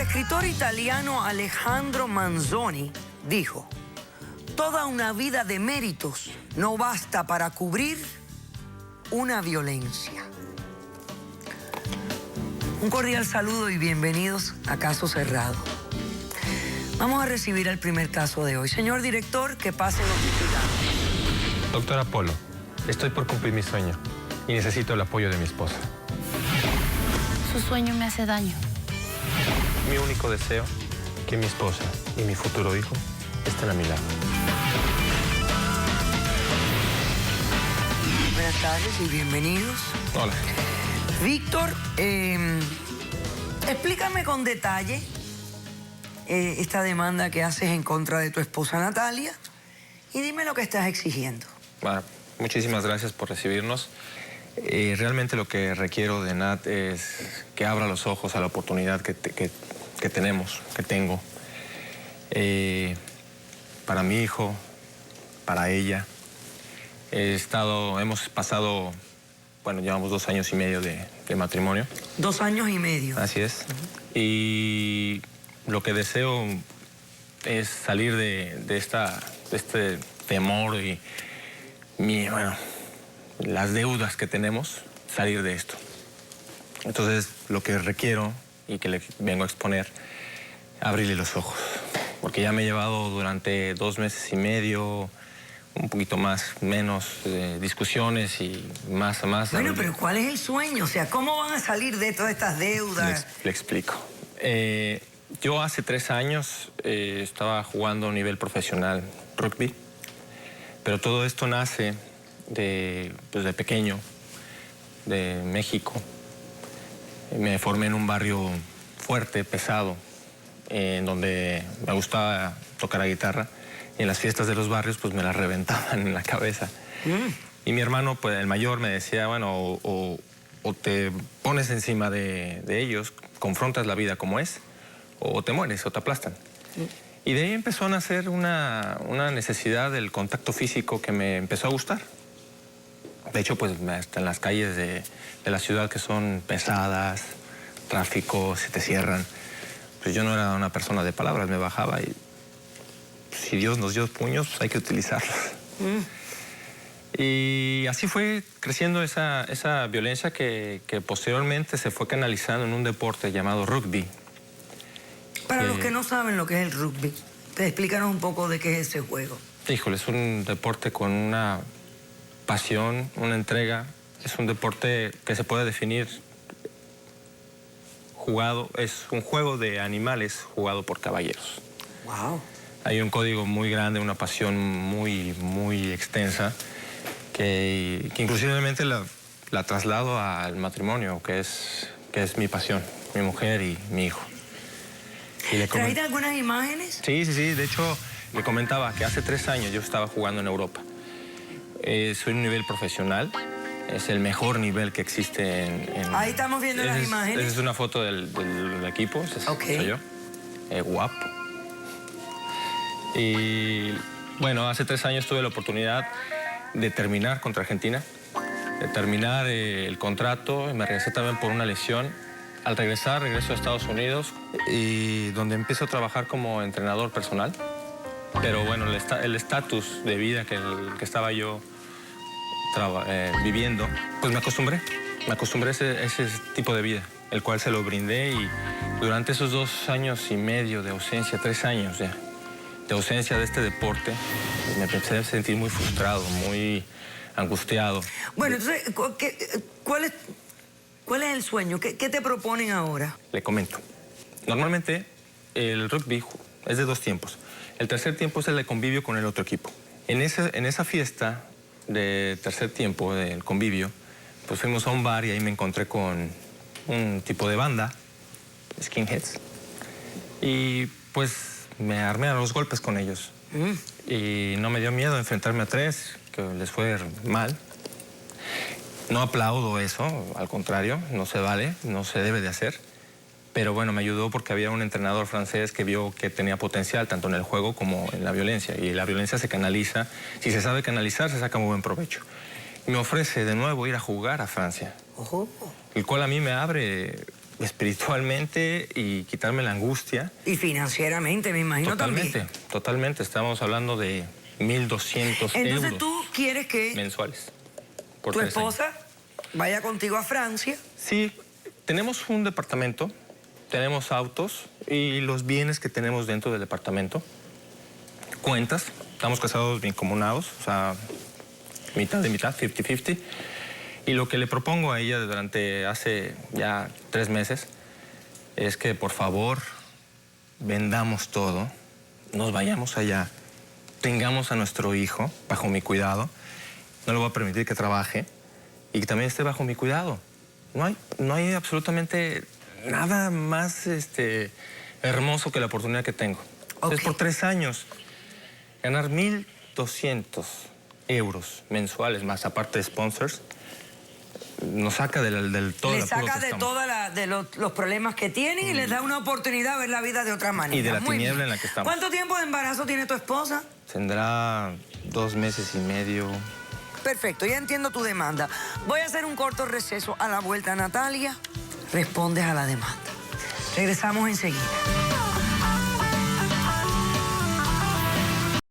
escritor italiano Alejandro Manzoni dijo: toda una vida de méritos no basta para cubrir una violencia. Un cordial saludo y bienvenidos a Caso Cerrado. Vamos a recibir el primer caso de hoy. Señor director, que pase los titulares. Doctor Apolo, estoy por cumplir mi sueño y necesito el apoyo de mi esposa. Su sueño me hace daño. Mi único deseo, que mi esposa y mi futuro hijo estén a mi lado. Buenas tardes y bienvenidos. Hola. Víctor, explícame con detalle esta demanda que haces en contra de tu esposa Natalia y dime lo que estás exigiendo. Bueno, muchísimas gracias por recibirnos. Realmente lo que requiero de Nat es que abra los ojos a la oportunidad que tengo. Para mi hijo, para ella. Hemos pasado, bueno, llevamos 2 años y medio de matrimonio. 2 años y medio. Así es. Y lo que deseo es salir de este temor y las deudas que tenemos, salir de esto. Entonces, lo que requiero y que le vengo a exponer, abrirle los ojos. Porque ya me he llevado durante 2 meses y medio, un poquito menos discusiones y más. Bueno, pero ¿cuál es el sueño? O sea, ¿cómo van a salir de todas estas deudas? Le explico. Yo hace 3 años estaba jugando a nivel profesional rugby, pero todo esto nace de pequeño, de México. Me formé en un barrio fuerte, pesado, en donde me gustaba tocar la guitarra. Y en las fiestas de los barrios, pues me la reventaban en la cabeza. Y mi hermano, pues el mayor, me decía, bueno, o te pones encima de ellos, confrontas la vida como es, o te mueres, o te aplastan. Y de ahí empezó a nacer una necesidad del contacto físico que me empezó a gustar. De hecho, pues hasta en las calles de la ciudad que son pesadas, tráfico, se te cierran. Pues yo no era una persona de palabras, me bajaba y si Dios nos dio puños, pues hay que utilizarlos. Y así fue creciendo esa violencia que posteriormente se fue canalizando en un deporte llamado rugby. Para los que no saben lo que es el rugby, explícanos un poco de qué es ese juego. Híjole, es un deporte con una pasión, una entrega. Es un deporte que se puede definir jugado, es un juego de animales jugado por caballeros. Wow. Hay un código muy grande, una pasión muy extensa, que inclusivamente la traslado al matrimonio, que es mi pasión, mi mujer y mi hijo. ¿Traíste algunas imágenes? Sí. De hecho, le comentaba que hace 3 años yo estaba jugando en Europa. Soy un nivel profesional, es el mejor nivel que existe en... Ahí estamos viendo las imágenes. Esa es una foto del equipo, soy yo. Guapo. Y bueno, hace 3 años tuve la oportunidad de terminar contra Argentina, de terminar el contrato, me regresé también por una lesión. Al regreso a Estados Unidos, y donde empiezo a trabajar como entrenador personal. Pero bueno, el estatus de vida que estaba yo viviendo, pues me acostumbré a ese tipo de vida, el cual se lo brindé, y durante esos 2 años y medio de ausencia, 3 años ya, de ausencia de este deporte, pues me empecé a sentir muy frustrado, muy angustiado. Bueno, entonces, ¿cuál es el sueño? ¿Qué te proponen ahora? Le comento. Normalmente el rugby es de 2 tiempos. El tercer tiempo es el de convivio con el otro equipo. En esa fiesta de tercer tiempo, del convivio, pues fuimos a un bar y ahí me encontré con un tipo de banda, skinheads, y pues me armé a los golpes con ellos. Y no me dio miedo enfrentarme a 3, que les fue mal. No aplaudo eso, al contrario, no se vale, no se debe de hacer. Pero bueno, me ayudó porque había un entrenador francés que vio que tenía potencial tanto en el juego como en la violencia. Y la violencia se canaliza, si se sabe canalizar, se saca muy buen provecho. Y me ofrece de nuevo ir a jugar a Francia. El cual a mí me abre espiritualmente y quitarme la angustia. Y financieramente, me imagino Totalmente, también. totalmente. Estamos hablando de 1.200 Entonces euros tú quieres que mensuales. Por tu 3 años. esposa vaya contigo a Francia. Sí, tenemos un departamento, tenemos autos y los bienes que tenemos dentro del departamento. Cuentas, estamos casados bien comunados, o sea, mitad de mitad, 50-50. Y lo que le propongo a ella durante hace ya 3 meses es que por favor vendamos todo, nos vayamos allá, tengamos a nuestro hijo bajo mi cuidado, no le voy a permitir que trabaje y que también esté bajo mi cuidado. No hay absolutamente nada más hermoso que la oportunidad que tengo. Entonces, por 3 años, ganar 1.200 euros mensuales, más aparte de sponsors, nos saca del todo el Le apuro saca que de estamos. todos los problemas que tienen y les da una oportunidad de ver la vida de otra manera. Y de la Muy tiniebla bien. en la que estamos. ¿Cuánto tiempo de embarazo tiene tu esposa? Tendrá 2 meses y medio. Perfecto, ya entiendo tu demanda. Voy a hacer un corto receso. A la vuelta, Natalia, respondes a la demanda. Regresamos enseguida.